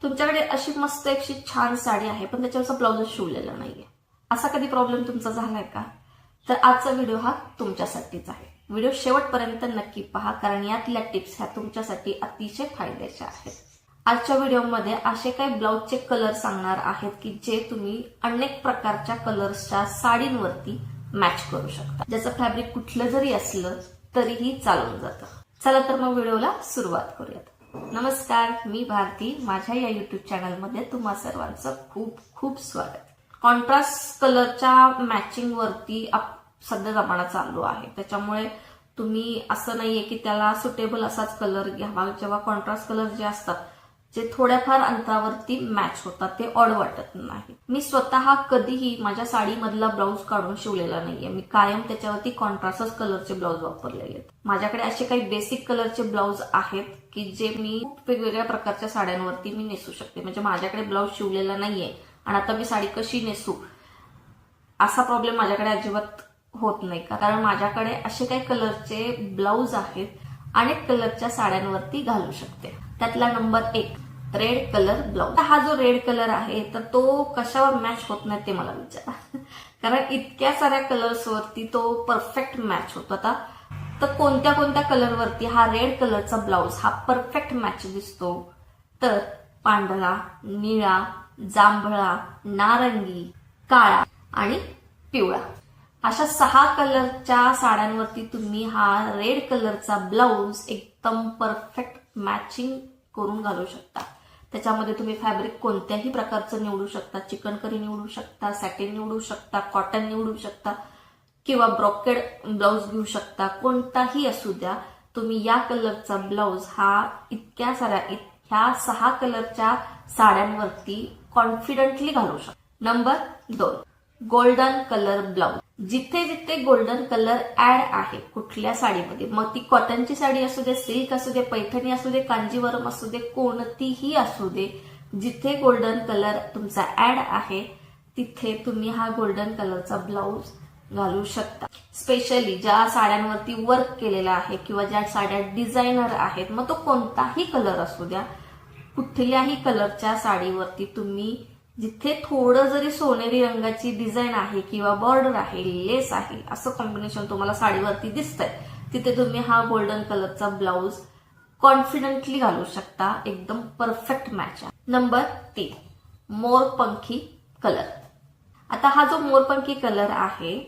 तुमच्याकडे अशी मस्त अशी छान साडी आहे पण त्याच्यावरचा ब्लाउजच शिवलेला नाहीये, असा कधी प्रॉब्लेम तुमचा झालाय का? तर आजचा व्हिडिओ हा तुमच्यासाठीच आहे. व्हिडिओ शेवटपर्यंत नक्की पहा, कारण यातल्या टिप्स ह्या तुमच्यासाठी अतिशय फायद्याच्या आहेत. आजच्या व्हिडिओमध्ये असे काही ब्लाउजचे कलर सांगणार आहेत की जे तुम्ही अनेक प्रकारच्या कलर्सच्या साडींवरती मॅच करू शकता. ज्याचं फॅब्रिक कुठलं जरी असलं तरीही चालून जातं. चला तर मग व्हिडिओला सुरुवात करूयात. नमस्कार, मी भारती. माझ्या या युट्यूब चॅनलमध्ये तुम्हा सर्वांचं खूप खूप स्वागत. कॉन्ट्रास्ट कलरच्या मॅचिंग वरती सध्या जमाना चालू आहे, त्याच्यामुळे तुम्ही असं नाहीये की त्याला सुटेबल असाच कलर घ्यावा. जेव्हा कॉन्ट्रास्ट कलर जे असतात जे थोड्याफार अंतरावरती मॅच होतात ते ऑड वाटत नाही. मी स्वतः कधीही माझ्या साडीमधला ब्लाऊज काढून शिवलेला नाहीये. मी कायम त्याच्यावरती कॉन्ट्रास्ट कलरचे ब्लाऊज वापरलेले आहेत. माझ्याकडे असे काही बेसिक कलरचे ब्लाऊज आहेत की जे मी वेगवेगळ्या प्रकारच्या साड्यांवरती मी नेसू शकते. म्हणजे माझ्याकडे ब्लाऊज शिवलेला नाहीये आणि आता मी साडी कशी नेसू असा प्रॉब्लेम माझ्याकडे अजिबात होत नाही का, कारण माझ्याकडे असे काही कलरचे ब्लाऊज आहेत अनेक कलरच्या साड्यांवरती घालू शकते. त्यातला नंबर 1 रेड कलर ब्लाऊज. हा जो रेड कलर आहे तर तो कशावर मॅच होत नाही ते मला विचारा, कारण इतक्या साऱ्या कलर्स वरती तो परफेक्ट मॅच होतो. आता तर कोणत्या कोणत्या कलरवरती हा रेड कलरचा ब्लाऊज हा परफेक्ट मॅच दिसतो, तर पांढरा, निळा, जांभळा, नारंगी, काळा आणि पिवळा अशा 6 कलरच्या साड्यांवरती तुम्ही हा रेड कलरचा ब्लाऊज एकदम परफेक्ट मॅचिंग करून घालू शकता. त्याच्यामध्ये तुम्ही फॅब्रिक कोणत्याही प्रकारचं निवडू शकता. चिकनकरी निवडू शकता, सॅटिन निवडू शकता, कॉटन निवडू शकता किंवा ब्रॉकेड ब्लाऊज घेऊ शकता. कोणताही असू द्या, तुम्ही या कलरचा ब्लाऊज हा ह्या 6 कलरच्या साड्यांवरती कॉन्फिडंटली घालू शकता. Number 2 golden colour blouse. जिथे जिथे गोल्डन कलर ऍड आहे कुठल्या साडीमध्ये, मग ती कॉटनची साडी असू दे, सिल्क असू दे, पैठणी असू दे, कांजीवरम असू दे, कोणतीही असू दे, जिथे गोल्डन कलर तुमचा ऍड आहे तिथे तुम्ही हा गोल्डन कलरचा ब्लाऊज घालू शकता. स्पेशली ज्या साड्यांवरती वर्क केलेला आहे किंवा ज्या साड्या डिझायनर आहेत, मग तो कोणताही कलर असू द्या, कुठल्याही कलरच्या साडीवरती तुम्ही जिथे थोडं जरी सोनेरी रंगाची डिझाईन आहे किंवा बॉर्डर आहे, लेस आहे, असं कॉम्बिनेशन तुम्हाला साडीवरती दिसतंय, तिथे तुम्ही हा गोल्डन कलरचा ब्लाऊज कॉन्फिडंटली घालू शकता. एकदम परफेक्ट मॅच आहे. नंबर 3 मोरपंखी कलर. आता हा जो मोरपंखी कलर आहे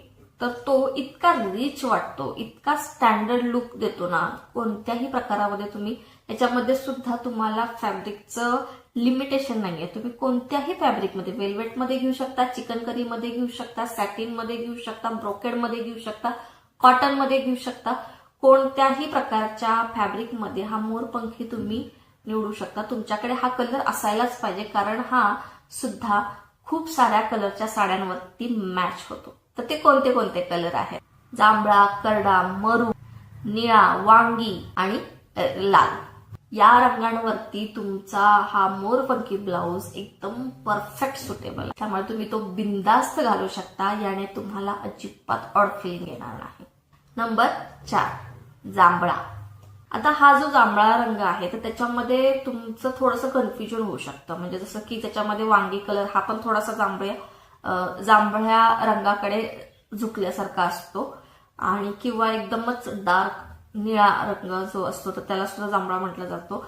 तर तो इतका रिच वाटतो, इतका स्टँडर्ड लुक देतो ना. कोणत्याही प्रकारामध्ये तुम्ही याच्यामध्ये सुद्धा तुम्हाला फॅब्रिकचं लिमिटेशन नाहीये. तुम्ही कोणत्याही फॅब्रिकमध्ये, वेल्वेटमध्ये घेऊ शकता, चिकनकरीमध्ये घेऊ शकता, सॅटिनमध्ये घेऊ शकता, ब्रोकेडमध्ये घेऊ शकता, कॉटनमध्ये घेऊ शकता. कोणत्याही प्रकारच्या फॅब्रिकमध्ये हा मोरपंखी तुम्ही निवडू शकता. तुमच्याकडे हा कलर असायलाच पाहिजे, कारण हा सुद्धा खूप साऱ्या कलरच्या साड्यांवरती मॅच होतो. तर ते कोणते कोणते कलर आहेत? जांभळा, करडा, मरून, निळा, वांगी आणि लाल या रंगांवरती तुमचा हा मोरपंखी ब्लाऊज एकदम परफेक्ट सुटेबल आहे. त्यामुळे तुम्ही तो बिंदास्त घालू शकता. याने तुम्हाला अजिबात ऑड फीलिंग येणार नाही. नंबर 4 जांभळा. आता हा जो जांभळा रंग आहे तर त्याच्यामध्ये तुमचं थोडंसं कन्फ्युजन होऊ शकतं. म्हणजे जसं की त्याच्यामध्ये वांगी कलर हा पण थोडासा जांभळ्या रंगाकडे झुकल्यासारखा असतो, आणि किंवा एकदमच डार्क निळा रंग जो असतो तर त्याला सुद्धा जांभळा म्हटलं जातो.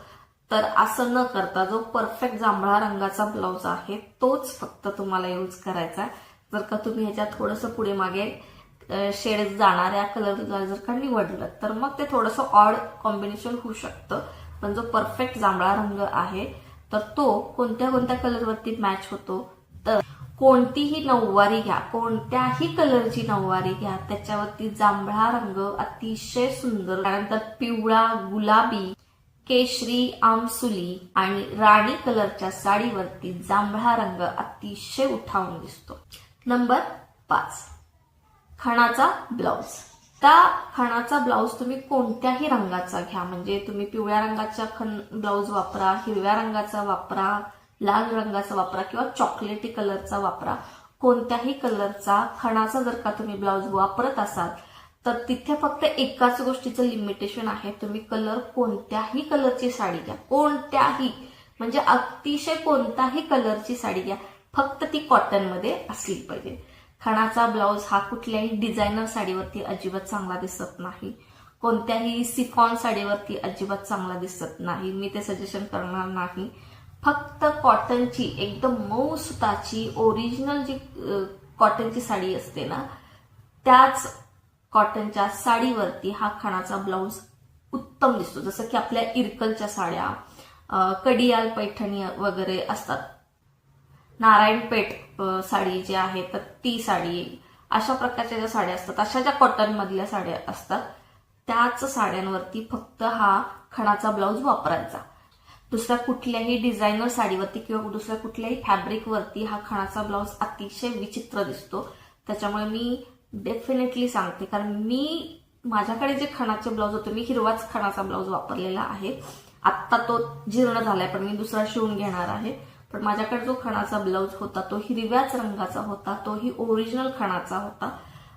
तर असं न करता जो परफेक्ट जांभळा रंगाचा ब्लाऊज आहे तोच फक्त तुम्हाला यूज करायचा. जर का तुम्ही ह्याच्यात थोडंसं पुढे मागे शेड जाणाऱ्या कलरला जर का निवडलं तर मग ते थोडंसं ऑड कॉम्बिनेशन होऊ शकतं. पण जो परफेक्ट जांभळा रंग आहे तर तो कोणत्या कोणत्या कलरवरती मॅच होतो, तर कोणतीही नऊवारी घ्या, कोणत्याही कलरची नऊवारी घ्या, त्याच्यावरती जांभळा रंग अतिशय सुंदर. त्यानंतर पिवळा, गुलाबी, केशरी, आमसुली आणि राणी कलरच्या साडीवरती जांभळा रंग अतिशय उठावून दिसतो. नंबर 5 खणाचा ब्लाऊज. त्या खणाचा ब्लाऊज तुम्ही कोणत्याही रंगाचा घ्या, म्हणजे तुम्ही पिवळ्या रंगाचा ब्लाऊज वापरा, हिरव्या रंगाचा वापरा, लाल रंगाचा वापरा किंवा चॉकलेटी कलरचा वापरा. कोणत्याही कलरचा खणाचा जर का तुम्ही ब्लाऊज वापरत असाल तर तिथे फक्त एकाच गोष्टीचं लिमिटेशन आहे. तुम्ही कलर कोणत्याही कलरची साडी घ्या, कोणत्याही म्हणजे अतिशय कोणताही कलरची साडी घ्या, फक्त ती कॉटनमध्ये असली पाहिजे. खणाचा ब्लाऊज हा कुठल्याही डिझायनर साडीवरती अजिबात चांगला दिसत नाही, कोणत्याही सिफॉन साडीवरती अजिबात चांगला दिसत नाही. मी ते सजेशन करणार नाही. फक्त कॉटनची एकदम मऊ सुताची ओरिजिनल जी कॉटनची साडी असते ना, त्याच कॉटनच्या साडीवरती हा खणाचा ब्लाऊज उत्तम दिसतो. जसं की आपल्या इरकलच्या साड्या, कडियाल पैठणी वगैरे असतात, नारायणपेठ साडी जी आहे तर ती साडी, अशा प्रकारच्या ज्या साड्या असतात, अशा ज्या कॉटन मधल्या साड्या असतात त्याच साड्यांवरती फक्त हा खणाचा ब्लाऊज वापरायचा. दुसऱ्या कुठल्याही डिझायनर साडीवरती किंवा दुसऱ्या कुठल्याही फॅब्रिकवरती हा खणाचा ब्लाऊज अतिशय विचित्र दिसतो. त्याच्यामुळे मी डेफिनेटली सांगते, कारण मी माझ्याकडे जे खणाचे ब्लाऊज होते, मी हिरवाच खणाचा ब्लाऊज वापरलेला आहे. आत्ता तो जीर्ण झालाय, पण मी दुसरा शिवून घेणार आहे. पण माझ्याकडे जो खणाचा ब्लाऊज होता तो हिरव्याच रंगाचा होता, तोही ओरिजिनल खणाचा होता.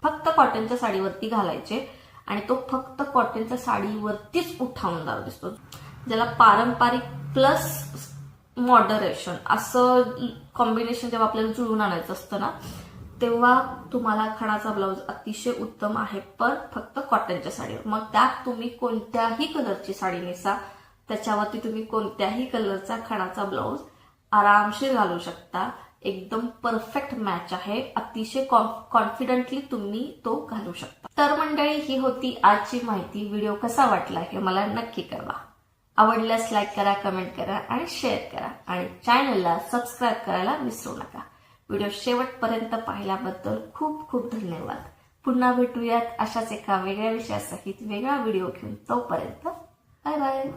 फक्त कॉटनच्या साडीवरती घालायचे आणि तो फक्त कॉटनच्या साडीवरतीच उठावदार दिसतो. ज्याला पारंपरिक प्लस मॉडरेशन असं कॉम्बिनेशन जेव्हा आपल्याला जुळून आणायचं असतं ना, तेव्हा तुम्हाला खणाचा ब्लाऊज अतिशय उत्तम आहे, पण फक्त कॉटनच्या साडीवर. मग त्यात तुम्ही कोणत्याही कलरची साडी नेसा, त्याच्यावरती तुम्ही कोणत्याही कलरचा खणाचा ब्लाऊज आरामशीर घालू शकता. एकदम परफेक्ट मॅच आहे, अतिशय कॉन्फिडंटली तुम्ही तो घालू शकता. तर मंडळी, ही होती आजची माहिती. व्हिडिओ कसा वाटला हे मला नक्की कळवा. आवडल्यास लाईक करा, कमेंट करा आणि शेअर करा आणि चॅनलला सबस्क्राईब करायला विसरू नका. व्हिडिओ शेवटपर्यंत पाहिल्याबद्दल खूप खूप धन्यवाद. पुन्हा भेटूयात अशाच एका वेगळ्या विषयासहित वेगळा व्हिडिओ घेऊन. तोपर्यंत बाय बाय.